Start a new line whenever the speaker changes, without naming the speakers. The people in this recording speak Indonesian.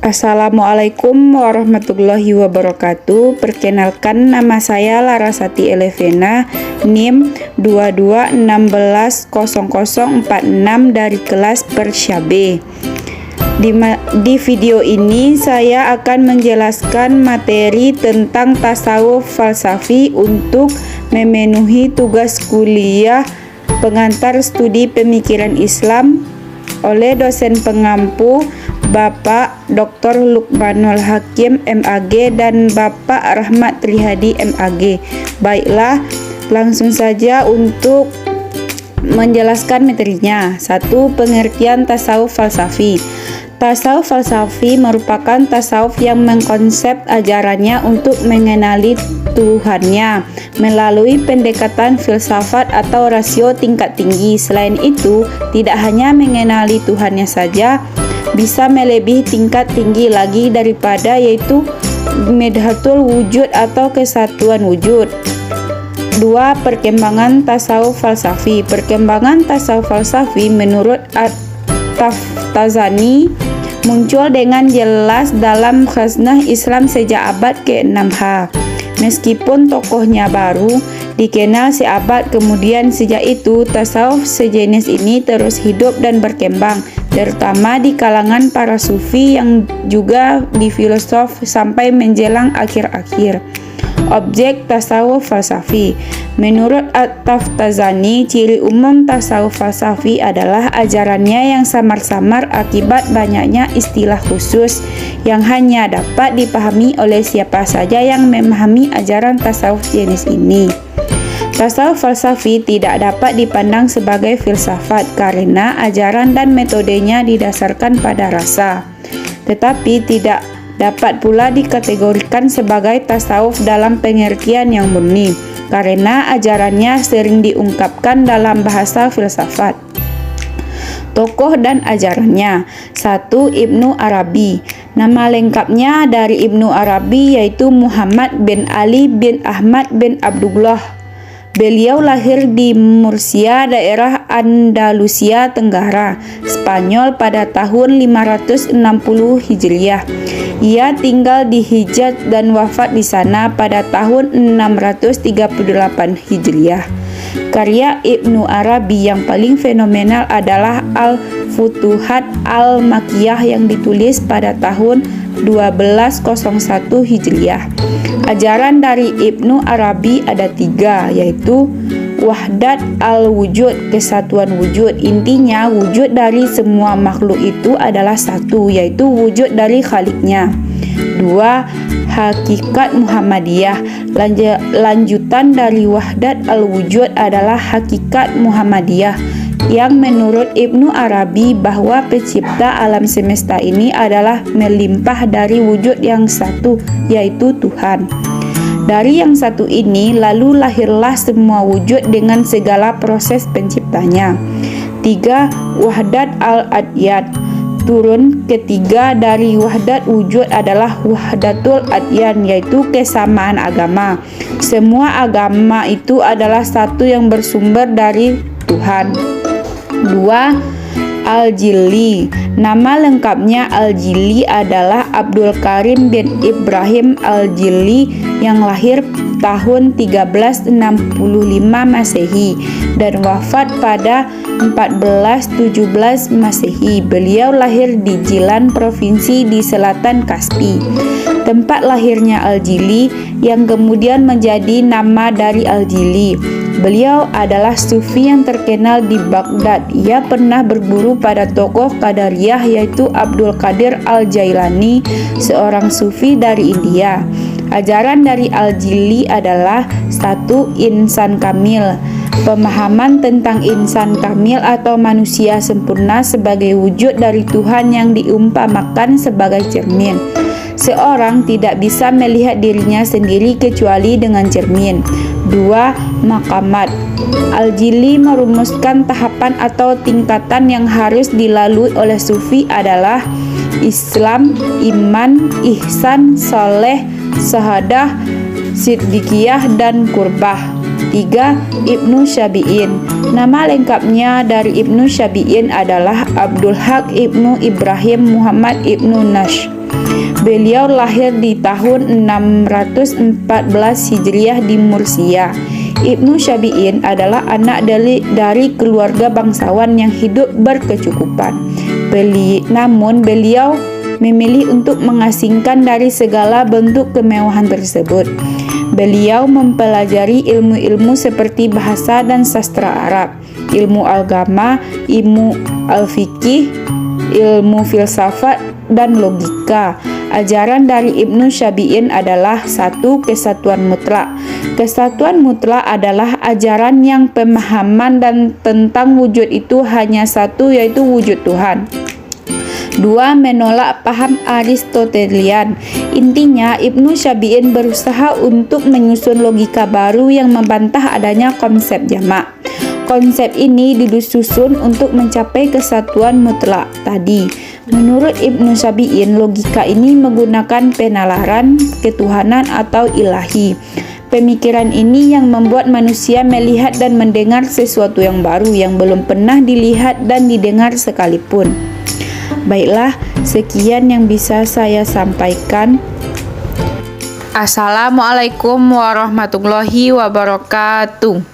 Assalamualaikum warahmatullahi wabarakatuh. Perkenalkan, nama saya Larasati Elevena, NIM 22160046 dari kelas Persyabe. Di video ini saya akan menjelaskan materi tentang tasawuf falsafi untuk memenuhi tugas kuliah pengantar studi pemikiran Islam oleh dosen pengampu Bapak Dr. Lukmanul Hakim MAG dan Bapak Rahmat Trihadi MAG. Baiklah, langsung saja untuk menjelaskan materinya. 1. Pengertian tasawuf falsafi. Tasawuf falsafi merupakan tasawuf yang mengkonsep ajarannya untuk mengenali Tuhannya melalui pendekatan filsafat atau rasio tingkat tinggi. Selain itu, tidak hanya mengenali Tuhannya saja, bisa melebihi tingkat tinggi lagi daripada, yaitu medhatul wujud atau kesatuan wujud. 2. Perkembangan tasawuf falsafi. Perkembangan tasawuf falsafi menurut At-Taftazani muncul dengan jelas dalam khaznah Islam sejak abad ke-6H. Meskipun tokohnya baru dikenal seabad kemudian, sejak itu tasawuf sejenis ini terus hidup dan berkembang, terutama di kalangan para sufi yang juga di filosof sampai menjelang akhir-akhir. Objek tasawuf falsafi. Menurut At-Taftazani, ciri umum tasawuf falsafi adalah ajarannya yang samar-samar akibat banyaknya istilah khusus yang hanya dapat dipahami oleh siapa saja yang memahami ajaran tasawuf jenis ini. Tasawuf falsafi tidak dapat dipandang sebagai filsafat karena ajaran dan metodenya didasarkan pada rasa, tetapi tidak dapat pula dikategorikan sebagai tasawuf dalam pengertian yang murni karena ajarannya sering diungkapkan dalam bahasa filsafat. Tokoh dan ajarannya. 1. Ibnu Arabi. Nama lengkapnya dari Ibnu Arabi yaitu Muhammad bin Ali bin Ahmad bin Abdullah. Beliau lahir di Murcia, daerah Andalusia Tenggara, Spanyol pada tahun 560 Hijriah. Ia tinggal di Hijaz dan wafat di sana pada tahun 638 Hijriah. Karya Ibnu Arabi yang paling fenomenal adalah Al-Futuhat Al-Makkiyah yang ditulis pada tahun 1201 Hijriah. Ajaran dari Ibnu Arabi ada 3, yaitu wahdat al-wujud, kesatuan wujud. Intinya, wujud dari semua makhluk itu adalah satu, yaitu wujud dari Khaliknya. 2. Hakikat Muhammadiyah. Lanjutan dari wahdat al-wujud adalah hakikat Muhammadiyah, yang menurut Ibnu Arabi bahwa pencipta alam semesta ini adalah melimpah dari wujud yang satu, yaitu Tuhan. Dari yang satu ini lalu lahirlah semua wujud dengan segala proses penciptanya. 3. Wahdat al-adyad. Turun ketiga dari wahdat wujud adalah wahdatul adyan, yaitu kesamaan agama. Semua agama itu adalah satu yang bersumber dari Tuhan. 2. Al-Jili. Nama lengkapnya Al-Jili adalah Abdul Karim bin Ibrahim Al-Jili yang lahir tahun 1365 Masehi dan wafat pada 1417 Masehi. Beliau lahir di Jilan, provinsi di selatan Kaspi. Tempat lahirnya Al-Jili yang kemudian menjadi nama dari Al-Jili. Beliau adalah sufi yang terkenal di Baghdad. Ia pernah berguru pada tokoh Qadariyah yaitu Abdul Qadir Al-Jailani, seorang sufi dari India. Ajaran dari Al-Jili adalah 1. Insan kamil. Pemahaman tentang insan kamil atau manusia sempurna sebagai wujud dari Tuhan yang diumpamakan sebagai cermin. Seorang tidak bisa melihat dirinya sendiri kecuali dengan cermin. 2. Maqamat. Al-Jili merumuskan tahapan atau tingkatan yang harus dilalui oleh sufi adalah Islam, iman, ihsan, soleh, syahadah, siddiqiyah, dan qurbah. 3. Ibnu Syabi'in. Nama lengkapnya dari Ibnu Syabi'in adalah Abdul Haq Ibnu Ibrahim Muhammad Ibnu Nash. Beliau lahir di tahun 614 Hijriah di Mursia. Ibnu Syabi'in adalah anak dari keluarga bangsawan yang hidup berkecukupan. Namun beliau memilih untuk mengasingkan dari segala bentuk kemewahan tersebut. Beliau mempelajari ilmu-ilmu seperti bahasa dan sastra Arab, ilmu agama, ilmu al-fiqih, ilmu filsafat, dan logika. Ajaran dari Ibnu Syabi'in adalah satu, kesatuan mutlak. Kesatuan mutlak adalah ajaran yang pemahaman dan tentang wujud itu hanya satu, yaitu wujud Tuhan. 2. Menolak paham Aristotelian. Intinya, Ibnu Syabi'in berusaha untuk menyusun logika baru yang membantah adanya konsep jamak. Konsep ini disusun untuk mencapai kesatuan mutlak tadi. Menurut Ibnu Syabi'in, logika ini menggunakan penalaran, ketuhanan atau ilahi. Pemikiran ini yang membuat manusia melihat dan mendengar sesuatu yang baru yang belum pernah dilihat dan didengar sekalipun. Baiklah, sekian yang bisa saya sampaikan. Assalamualaikum warahmatullahi wabarakatuh.